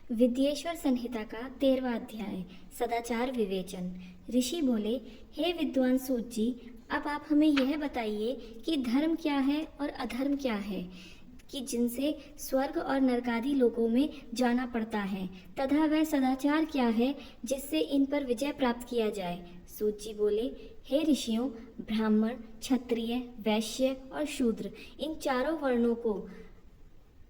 विद्येश्वर संहिता का 13वां अध्याय सदाचार विवेचन। ऋषि बोले, हे विद्वान सूत जी, अब आप हमें यह बताइए कि धर्म क्या है और अधर्म क्या है, कि जिनसे स्वर्ग और नरकादि लोकों में जाना पड़ता है, तथा वह सदाचार क्या है जिससे इन पर विजय प्राप्त किया जाए। सूत जी बोले, हे ऋषियों, ब्राह्मण, क्षत्रिय, वैश्य और शूद्र, इन चारों वर्णों को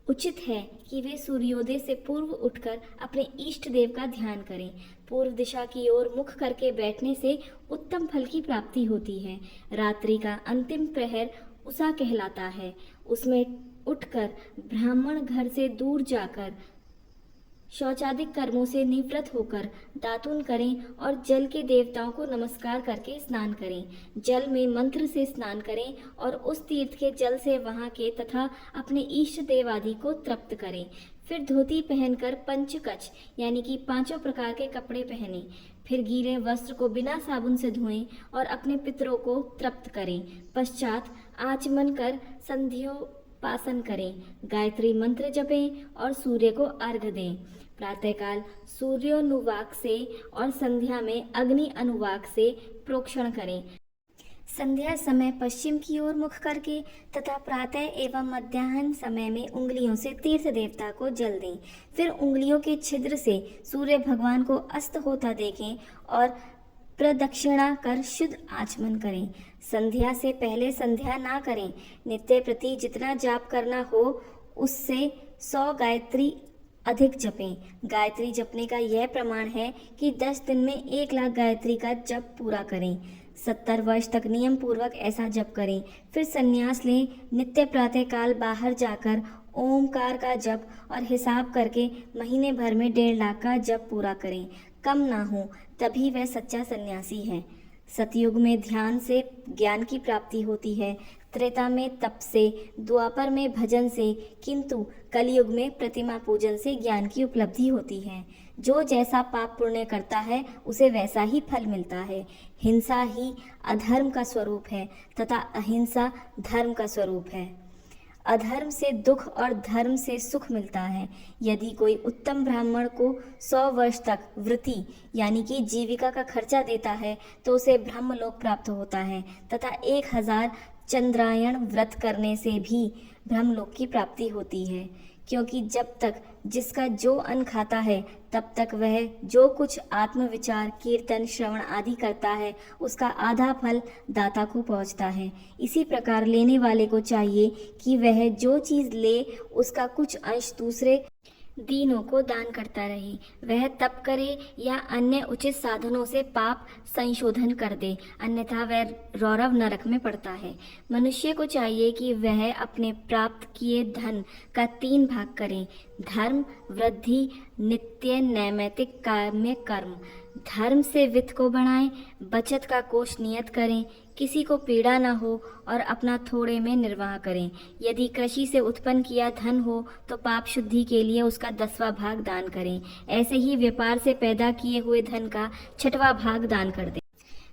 उचित है कि वे सूर्योदय से पूर्व उठकर अपने इष्ट देव का ध्यान करें। पूर्व दिशा की ओर मुख करके बैठने से उत्तम फल की प्राप्ति होती है। रात्रि का अंतिम प्रहर उषा कहलाता है। उसमें उठकर ब्राह्मण घर से दूर जाकर शौचादिक कर्मों से निवृत्त होकर दातुन करें और जल के देवताओं को नमस्कार करके स्नान करें। जल में मंत्र से स्नान करें और उस तीर्थ के जल से वहाँ के तथा अपने इष्ट देव आदि को तृप्त करें। फिर धोती पहनकर पंचकच यानी कि 5 प्रकार के कपड़े पहनें। फिर गीले वस्त्र को बिना साबुन से धोएं और अपने पितरों को तृप्त करें। पश्चात आचमन कर संध्योपासन करें, गायत्री मंत्र जपें और सूर्य को अर्घ्य दें। प्रातःकाल सूर्योनुवाक से और संध्या में अग्नि अनुवाक से प्रोक्षण करें। संध्या समय पश्चिम की ओर मुख करके तथा प्रातः एवं मध्याह्न समय में उंगलियों से तीर्थ देवता को जल दें। फिर उंगलियों के छिद्र से सूर्य भगवान को अस्त होता देखें और प्रदक्षिणा कर शुद्ध आचमन करें। संध्या से पहले संध्या ना करें। नित्य प्रति जितना जाप करना हो उससे 100 गायत्री अधिक जपें। गायत्री जपने का यह प्रमाण है कि 10 दिन में 1 लाख गायत्री का जप पूरा करें। 70 वर्ष तक नियम पूर्वक ऐसा जप करें। फिर संन्यास लें। नित्य प्रातः काल बाहर जाकर ओमकार का जप और हिसाब करके महीने भर में 1.5 लाख का जप पूरा करें। कम ना हो, तभी वह सच्चा सन्यासी है। सतयुग में ध्यान से ज्ञान की प्राप्ति होती है, त्रेता में तप से, द्वापर में भजन से, किंतु कलयुग में प्रतिमा पूजन से ज्ञान की उपलब्धि होती है। जो जैसा पाप पुण्य करता है उसे वैसा ही फल मिलता है। हिंसा ही अधर्म का स्वरूप है तथा अहिंसा धर्म का स्वरूप है। अधर्म से दुख और धर्म से सुख मिलता है। यदि कोई उत्तम ब्राह्मण को 100 वर्ष तक वृत्ति यानी कि जीविका का खर्चा देता है तो उसे ब्रह्मलोक प्राप्त होता है तथा 1000 चंद्रायण व्रत करने से भी ब्रह्मलोक की प्राप्ति होती है। क्योंकि जब तक जिसका जो अन्न खाता है तब तक वह जो कुछ आत्मविचार, कीर्तन, श्रवण आदि करता है उसका आधा फल दाता को पहुंचता है। इसी प्रकार लेने वाले को चाहिए कि वह जो चीज़ ले उसका कुछ अंश दूसरे दीनों को दान करता रहे। वह तप करे या अन्य उचित साधनों से पाप संशोधन कर दे, अन्यथा वह रौरव नरक में पड़ता है। मनुष्य को चाहिए कि वह अपने प्राप्त किए धन का 3 भाग करे। धर्म, वृद्धि, नित्य नैमित्तिक काम्य कर्म। धर्म से वित्त को बढ़ाएं, बचत का कोष नियत करें, किसी को पीड़ा न हो और अपना थोड़े में निर्वाह करें। यदि कृषि से उत्पन्न किया धन हो तो पाप शुद्धि के लिए उसका 10वां भाग दान करें। ऐसे ही व्यापार से पैदा किए हुए धन का 6वां भाग दान कर दें।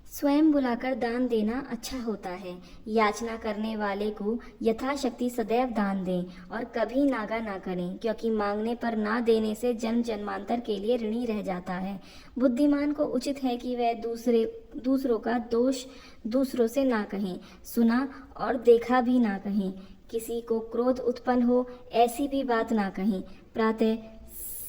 स्वयं बुलाकर दान देना अच्छा होता है। याचना करने वाले को यथाशक्ति सदैव दान दें और कभी नागा ना करें, क्योंकि मांगने पर ना देने से जन्म जन्मांतर के लिए ऋणी रह जाता है। बुद्धिमान को उचित है कि वह दूसरों का दोष दूसरों से ना कहें, सुना और देखा भी ना कहें। किसी को क्रोध उत्पन्न हो ऐसी भी बात ना कहें। प्रातः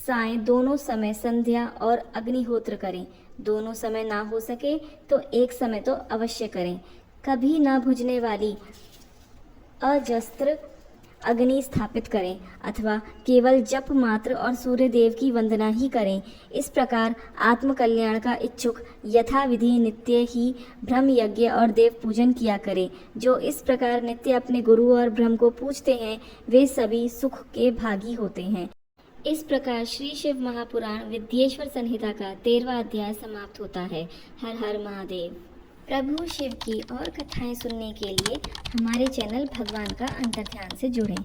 साय दोनों समय संध्या और अग्निहोत्र करें। दोनों समय ना हो सके तो एक समय तो अवश्य करें। कभी ना बुझने वाली अजस्त्र अग्नि स्थापित करें अथवा केवल जप मात्र और सूर्य देव की वंदना ही करें। इस प्रकार आत्म कल्याण का इच्छुक यथाविधि नित्य ही ब्रह्म यज्ञ और देव पूजन किया करे। जो इस प्रकार नित्य अपने गुरु और ब्रह्म को पूजते हैं वे सभी सुख के भागी होते हैं। इस प्रकार श्री शिव महापुराण विद्येश्वर संहिता का 13वां अध्याय समाप्त होता है। हर हर महादेव। प्रभु शिव की और कथाएं सुनने के लिए हमारे चैनल भगवान का अंतर्ध्यान से जुड़ें।